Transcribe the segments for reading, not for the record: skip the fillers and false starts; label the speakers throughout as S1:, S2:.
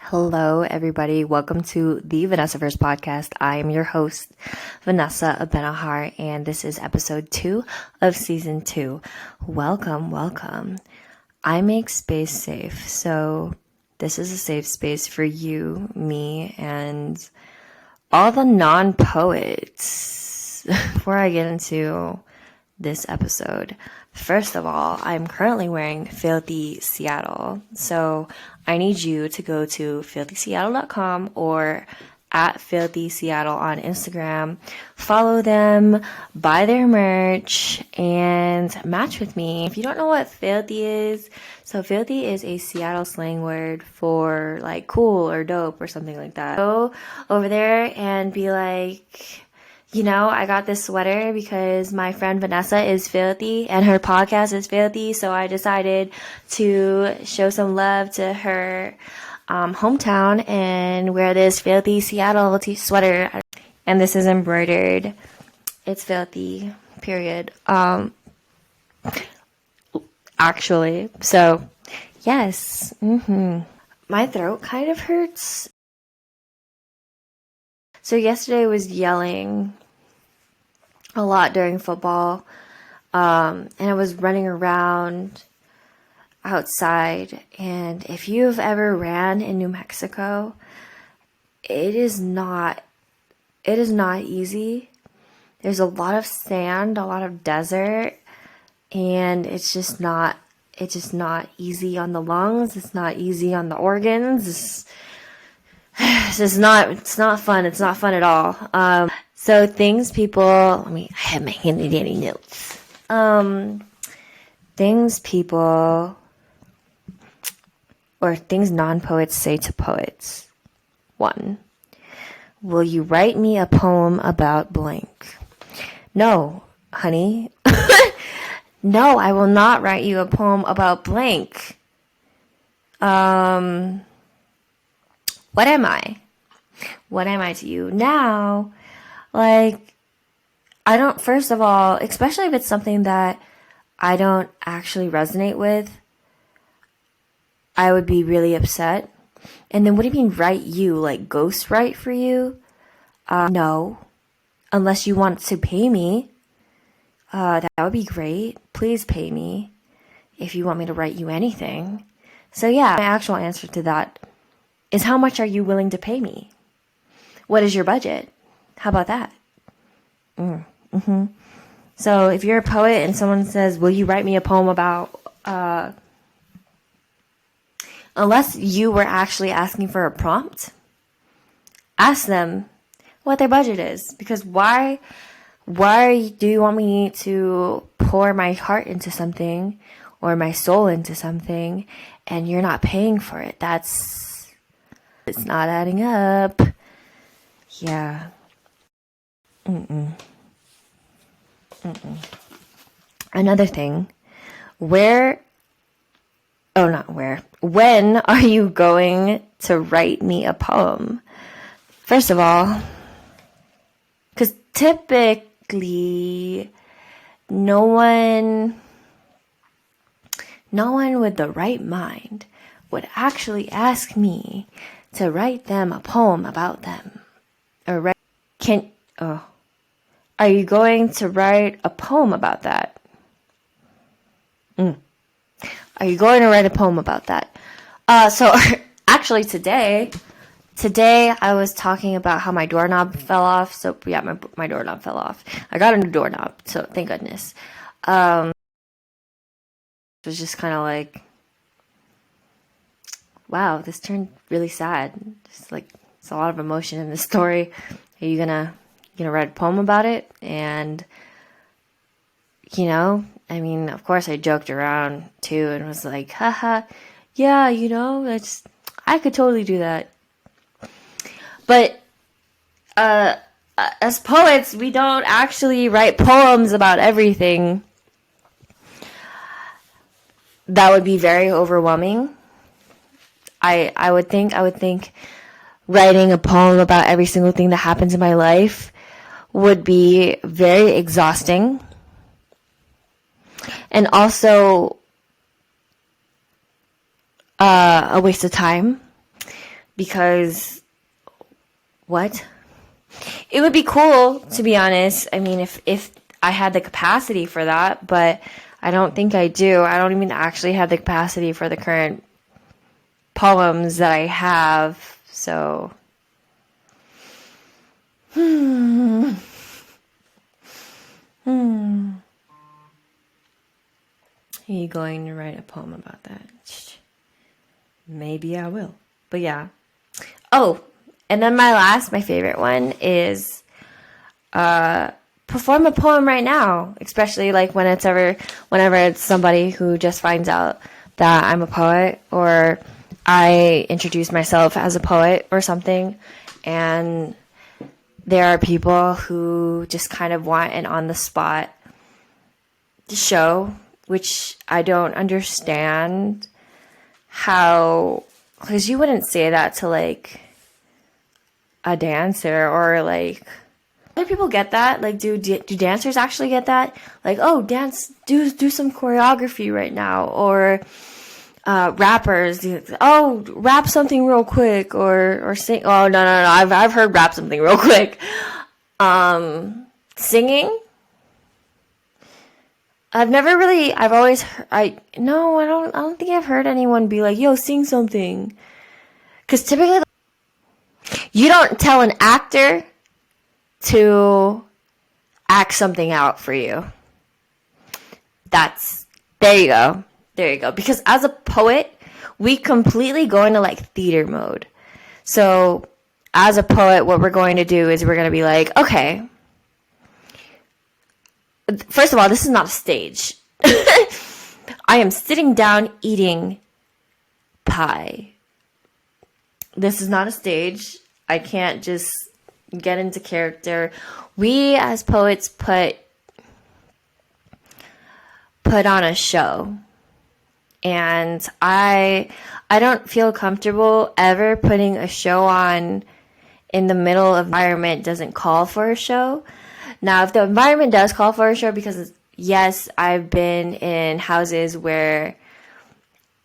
S1: Hello, everybody. Welcome to the Vanessaverse podcast. I am your host, Vanessa Abenahar, and this is episode 2 of season 2. Welcome. I make space safe, so this is a safe space for you, me, and all the non-poets. Before I get into this episode, first of all, I'm currently wearing Filthy Seattle, so I need you to go to filthyseattle.com or at Filthy Seattle on Instagram, follow them, buy their merch, and match with me. If you don't know what filthy is, so filthy is a Seattle slang word for like cool or dope or something like that. Go over there and be like, I got this sweater because my friend Vanessa is filthy and her podcast is filthy, so I decided to show some love to her hometown and wear this Filthy Seattle sweater. And this is embroidered. It's filthy, period. Actually. So, yes. My throat kind of hurts. So yesterday I was yelling a lot during football, and I was running around outside. And if you've ever ran in New Mexico, it is not easy. There's a lot of sand, a lot of desert, and it's just not easy on the lungs. It's not easy on the organs. It's not fun. It's not fun at all. So things people, I have my handy dandy notes. Things people, or things non-poets say to poets. 1, will you write me a poem about blank? No, honey. No, I will not write you a poem about blank. What am I? What am I to you? Now, first of all, especially if it's something that I don't actually resonate with, I would be really upset. And then what do you mean write you? Like ghost write for you? No. Unless you want to pay me. That would be great. Please pay me if you want me to write you anything. So yeah, my actual answer to that is how much are you willing to pay me? What is your budget? How about that? So if you're a poet and someone says, will you write me a poem about, unless you were actually asking for a prompt, ask them what their budget is. Because why do you want me to pour my heart into something or my soul into something and you're not paying for it? It's not adding up. Yeah. Another thing. When are you going to write me a poem? First of all, because typically no one with the right mind would actually ask me to write them a poem about them. Are you going to write a poem about that? Are you going to write a poem about that? So actually today I was talking about how my doorknob fell off. So yeah, my doorknob fell off. I got a new doorknob, so thank goodness. It was just kind of like, wow, this turned really sad. Just like, it's a lot of emotion in this story. Are you gonna write a poem about it? And of course I joked around too and was like, haha, yeah, I could totally do that. But as poets, we don't actually write poems about everything. That would be very overwhelming. I would think writing a poem about every single thing that happens in my life would be very exhausting. And also a waste of time. because what? It would be cool, to be honest. I mean, if I had the capacity for that, but I don't think I do. I don't even actually have the capacity for the current poems that I have. So, Are you going to write a poem about that? Maybe I will. But yeah. Oh, and then my favorite one is perform a poem right now, especially like whenever it's somebody who just finds out that I'm a poet, or I introduce myself as a poet or something, and there are people who just kind of want an on the spot show, which I don't understand how, because you wouldn't say that to like a dancer, or like other people get that. Like, do dancers actually get that? Like, oh, dance, do some choreography right now, or rappers, oh, rap something real quick, or sing. Oh, no, I've heard rap something real quick. Singing. I've always heard, I don't think I've heard anyone be like, yo, sing something. Because typically, you don't tell an actor to act something out for you. There you go. Because as a poet, we completely go into like theater mode. So as a poet, what we're going to do is we're going to be like, okay, first of all, this is not a stage. I am sitting down eating pie. This is not a stage. I can't just get into character. We as poets put on a show. And I don't feel comfortable ever putting a show on in the middle of environment doesn't call for a show. Now, if the environment does call for a show, because yes, I've been in houses where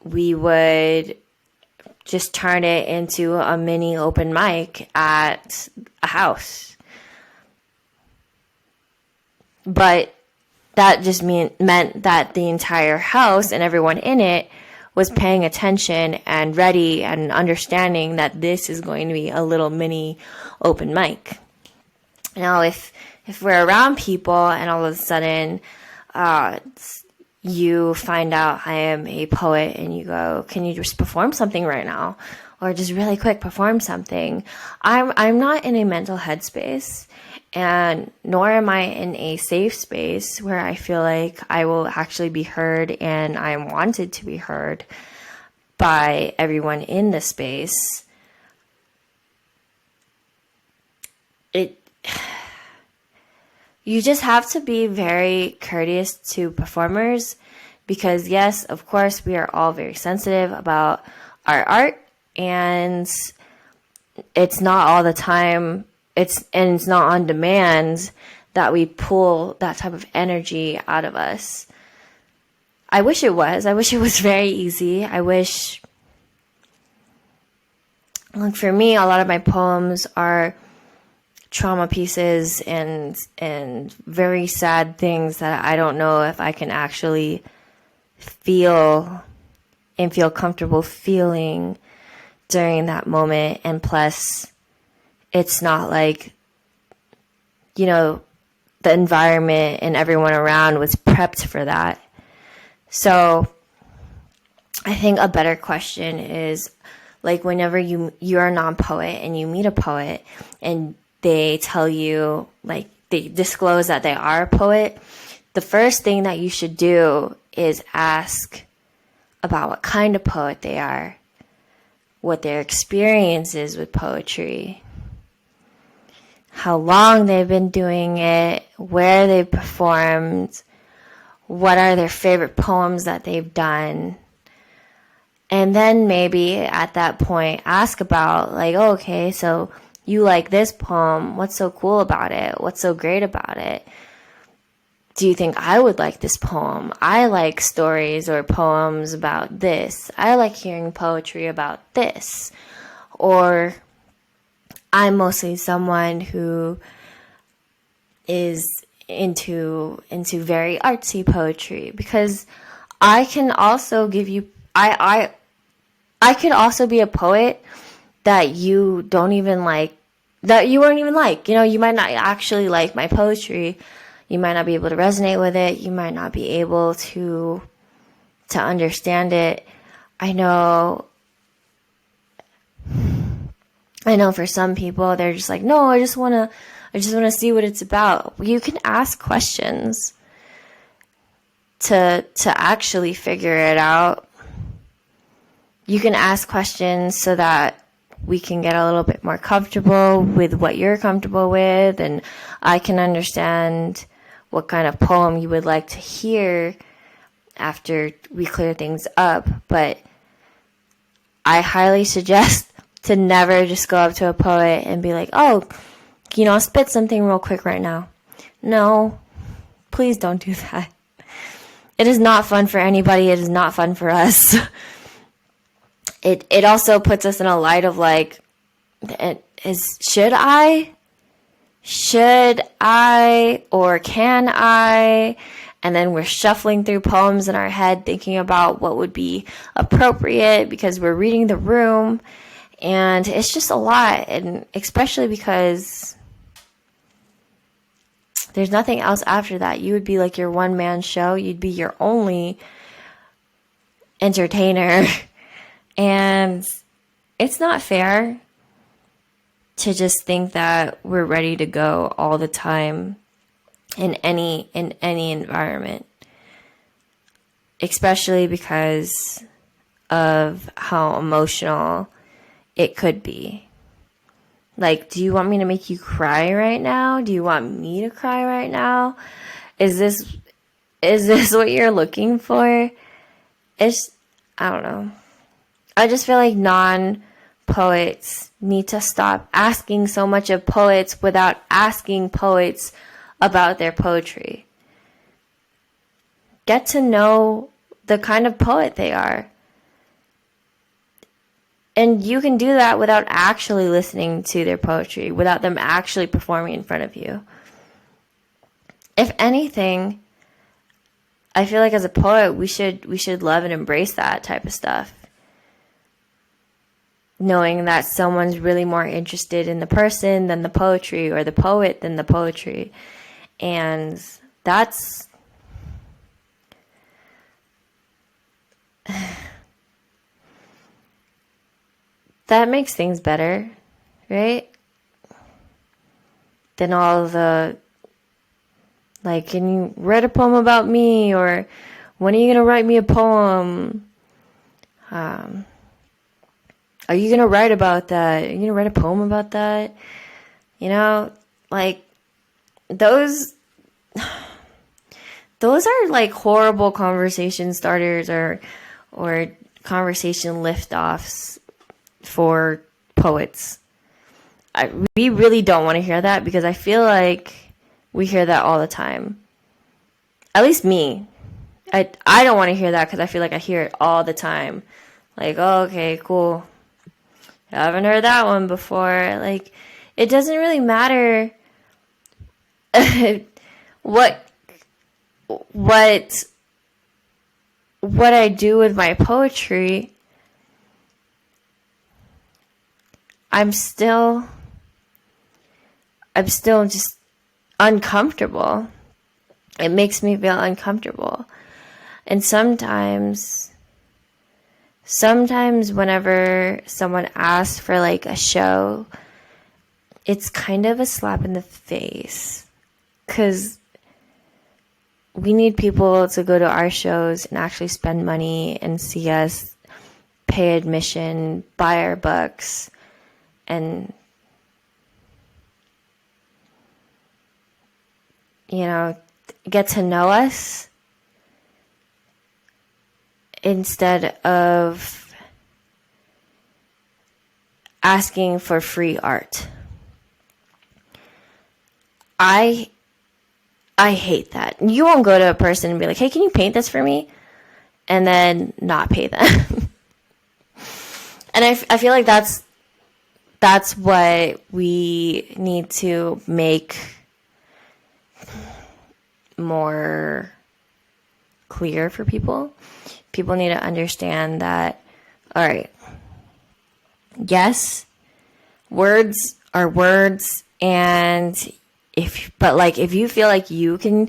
S1: we would just turn it into a mini open mic at a house. But that just meant that the entire house and everyone in it was paying attention and ready and understanding that this is going to be a little mini open mic. Now, if we're around people and all of a sudden you find out I am a poet and you go, can you just perform something right now? Or just really quick perform something. I'm not in a mental headspace, and nor am I in a safe space where I feel like I will actually be heard and I am wanted to be heard by everyone in the space. You just have to be very courteous to performers, because yes, of course, we are all very sensitive about our art, and it's not all the time, it's not on demand that we pull that type of energy out of us. I wish it was very easy. I wish, like, for me, a lot of my poems are trauma pieces and very sad things that I don't know if I can actually feel and feel comfortable feeling during that moment. And plus, it's not like, the environment and everyone around was prepped for that. So I think a better question is, like, whenever you're a non-poet and you meet a poet and they tell you, like, they disclose that they are a poet, the first thing that you should do is ask about what kind of poet they are, what their experience is with poetry, how long they've been doing it, where they've performed, what are their favorite poems that they've done. And then maybe at that point ask about, like, oh, okay, so you like this poem. What's so cool about it? What's so great about it? Do you think I would like this poem? I like stories or poems about this. I like hearing poetry about this. Or I'm mostly someone who is into very artsy poetry, because I can also give you I could also be a poet that you don't even like, that you won't even like. You know, you might not actually like my poetry. You might not be able to resonate with it. You might not be able to understand it. I know for some people, they're just like, no, I just want to see what it's about. You can ask questions to actually figure it out. You can ask questions so that we can get a little bit more comfortable with what you're comfortable with, and I can understand what kind of poem you would like to hear after we clear things up. But I highly suggest to never just go up to a poet and be like, oh, spit something real quick right now. No, please don't do that. It is not fun for anybody. It is not fun for us. It also puts us in a light of like, should I or can I? And then we're shuffling through poems in our head, thinking about what would be appropriate because we're reading the room. And it's just a lot. And especially because there's nothing else after that. You would be like your one-man show. You'd be your only entertainer. And it's not fair to just think that we're ready to go all the time in any environment, especially because of how emotional it could be. Like, do you want me to make you cry right now? Do you want me to cry right now? Is this what you're looking for? I don't know. I just feel like non-poets need to stop asking so much of poets without asking poets about their poetry. Get to know the kind of poet they are. And you can do that without actually listening to their poetry, without them actually performing in front of you. If anything, I feel like as a poet, we should love and embrace that type of stuff. Knowing that someone's really more interested in the person than the poetry, or the poet than the poetry. And that makes things better, right? Than all the, like, can you write a poem about me? Or when are you going to write me a poem? Are you going to write about that? Are you going to write a poem about that? Like, those are like horrible conversation starters or conversation lift-offs for poets. We really don't want to hear that, because I feel like we hear that all the time. At least me. I don't want to hear that because I feel like I hear it all the time. Like, oh, okay, cool. I haven't heard that one before. Like, it doesn't really matter what I do with my poetry. I'm still just uncomfortable. It makes me feel uncomfortable. And sometimes whenever someone asks for like a show, it's kind of a slap in the face, because we need people to go to our shows and actually spend money and see us, pay admission, buy our books, and get to know us, instead of asking for free art. I hate that. You won't go to a person and be like, hey, can you paint this for me? And then not pay them. And I feel like that's that's what we need to make more clear for people. People need to understand that, all right, yes, words are words, and if you feel like you can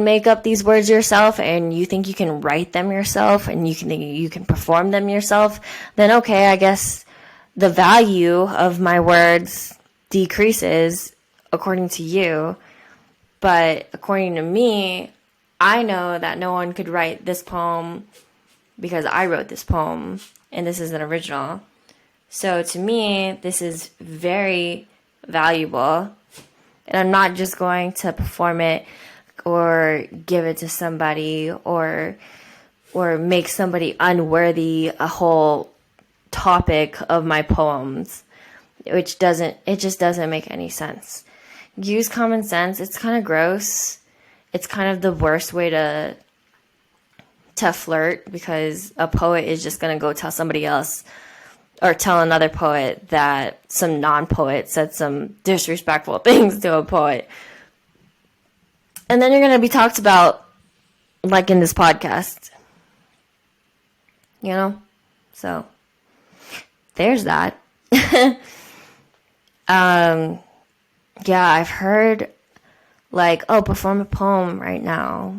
S1: make up these words yourself, and you think you can write them yourself, and you can perform them yourself, then okay, I guess the value of my words decreases according to you. But according to me, I know that no one could write this poem because I wrote this poem, and this is an original. So to me, this is very valuable, and I'm not just going to perform it or give it to somebody or make somebody unworthy a whole topic of my poems, it just doesn't make any sense. Use common sense. It's kind of gross. It's kind of the worst way to flirt, because a poet is just going to go tell somebody else or tell another poet that some non-poet said some disrespectful things to a poet. And then you're going to be talked about like in this podcast. You know? So, there's that. Yeah, I've heard like, oh, perform a poem right now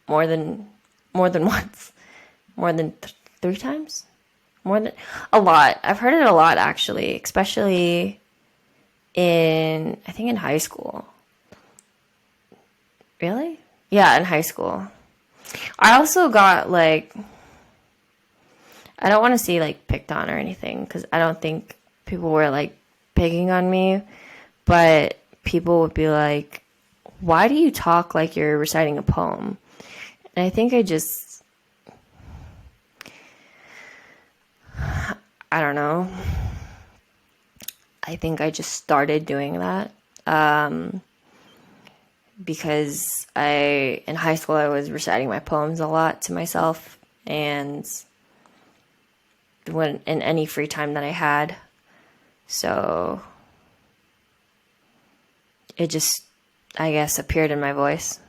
S1: more than once. More than 3 times? More than a lot. I've heard it a lot, actually, especially I think in high school. Really? Yeah, in high school. I also got like, I don't want to say like picked on or anything, because I don't think people were like picking on me, but people would be like, why do you talk like you're reciting a poem? And I think I don't know. I think I just started doing that. Because in high school, I was reciting my poems a lot to myself, and in any free time that I had. So it just, I guess, appeared in my voice.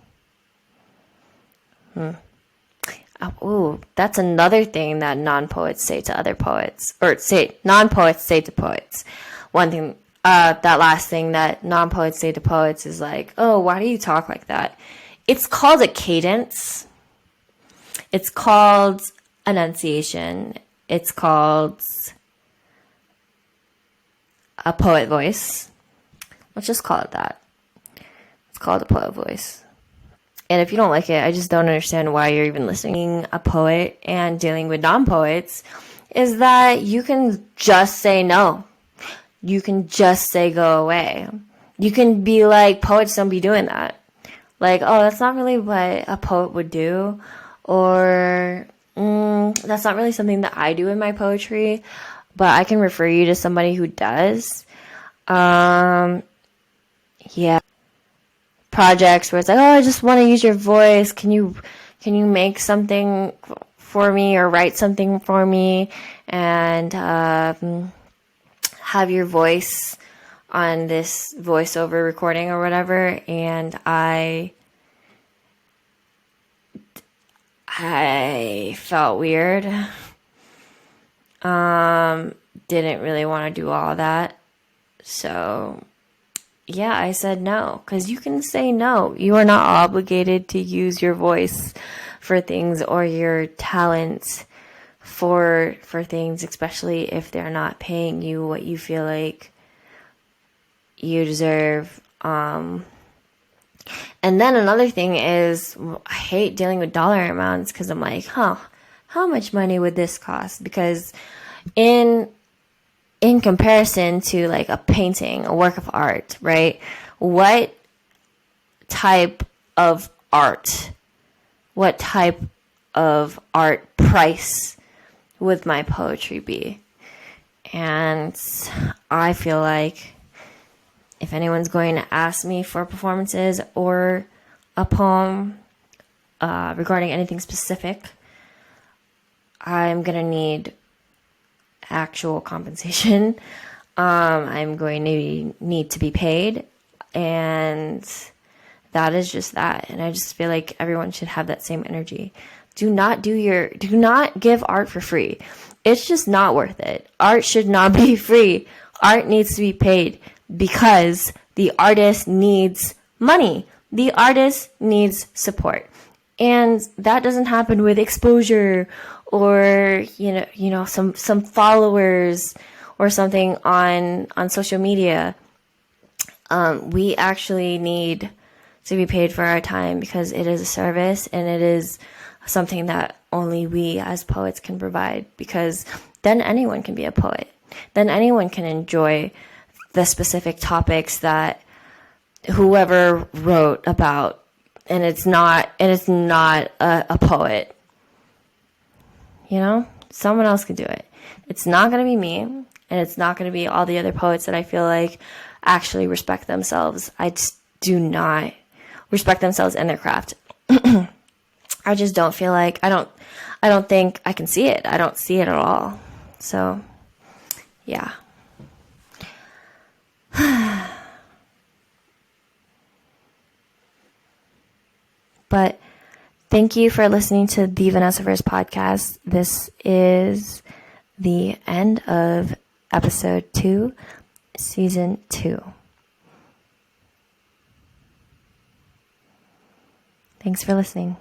S1: Oh, that's another thing that non-poets say to other poets, or non-poets say to poets. One thing, that last thing that non-poets say to poets is like, oh, why do you talk like that? It's called a cadence. It's called enunciation. It's called a poet voice. Let's just call it that. It's called a poet voice. And if you don't like it, I just don't understand why you're even listening. A poet and dealing with non-poets is that you can just say no. You can just say go away. You can be like, poets don't be doing that. Like, oh, that's not really what a poet would do. Or, that's not really something that I do in my poetry. But I can refer you to somebody who does. Yeah. Projects where it's like, oh, I just want to use your voice. Can you make something for me or write something for me and have your voice on this voiceover recording or whatever? And I felt weird. Didn't really want to do all that. So yeah, I said no, because you can say no. You are not obligated to use your voice for things or your talent for things, especially if they're not paying you what you feel like you deserve. And then another thing is, I hate dealing with dollar amounts, because I'm like, how much money would this cost? Because in comparison to like a painting, a work of art, right? What type of art price would my poetry be? And I feel like if anyone's going to ask me for performances or a poem regarding anything specific, I'm going to need actual compensation. I'm going to need to be paid, and that is just that. And I just feel like everyone should have that same energy. Do not give art for free. It's just not worth it. Art should not be free. Art needs to be paid because the artist needs money. The artist needs support. And that doesn't happen with exposure or, some followers or something on social media. We actually need to be paid for our time because it is a service and it is something that only we as poets can provide, because then anyone can be a poet. Then anyone can enjoy the specific topics that whoever wrote about, and it's not a poet. Someone else can do it. It's not going to be me, and it's not going to be all the other poets that I feel like actually respect themselves. I just do not respect themselves and their craft. I just don't feel like, I don't think I can see it. I don't see it at all. So, yeah. But thank you for listening to the Vanessaverse podcast. This is the end of episode 2, season 2. Thanks for listening.